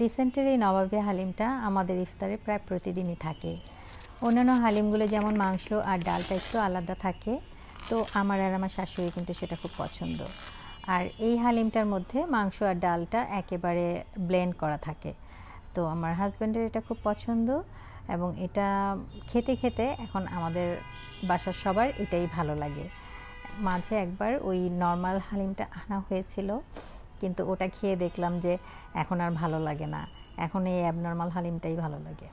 ডিসেন্টের এই নবাবী হালিমটা আমাদের ইফতারে প্রায় প্রতিদিনই থাকে। অন্যান্য হালিমগুলো যেমন মাংস আর ডালটা একটু আলাদা থাকে, তো আমার আর আমার শাশুড়ি কিন্তু সেটা খুব পছন্দ। আর এই হালিমটার মধ্যে মাংস আর ডালটা একেবারে ব্লেন্ড করা থাকে, তো আমার হাজব্যান্ডের এটা খুব পছন্দ এবং এটা খেতে খেতে এখন আমাদের বাসার সবার এটাই ভালো লাগে। মাঝে একবার ওই নর্মাল হালিমটা আনা হয়েছিল, কিন্তু ওটা খেয়ে দেখলাম যে এখন আর ভালো লাগে না, এখন এই অ্যাবনর্মাল হালিমটাই ভালো লাগে।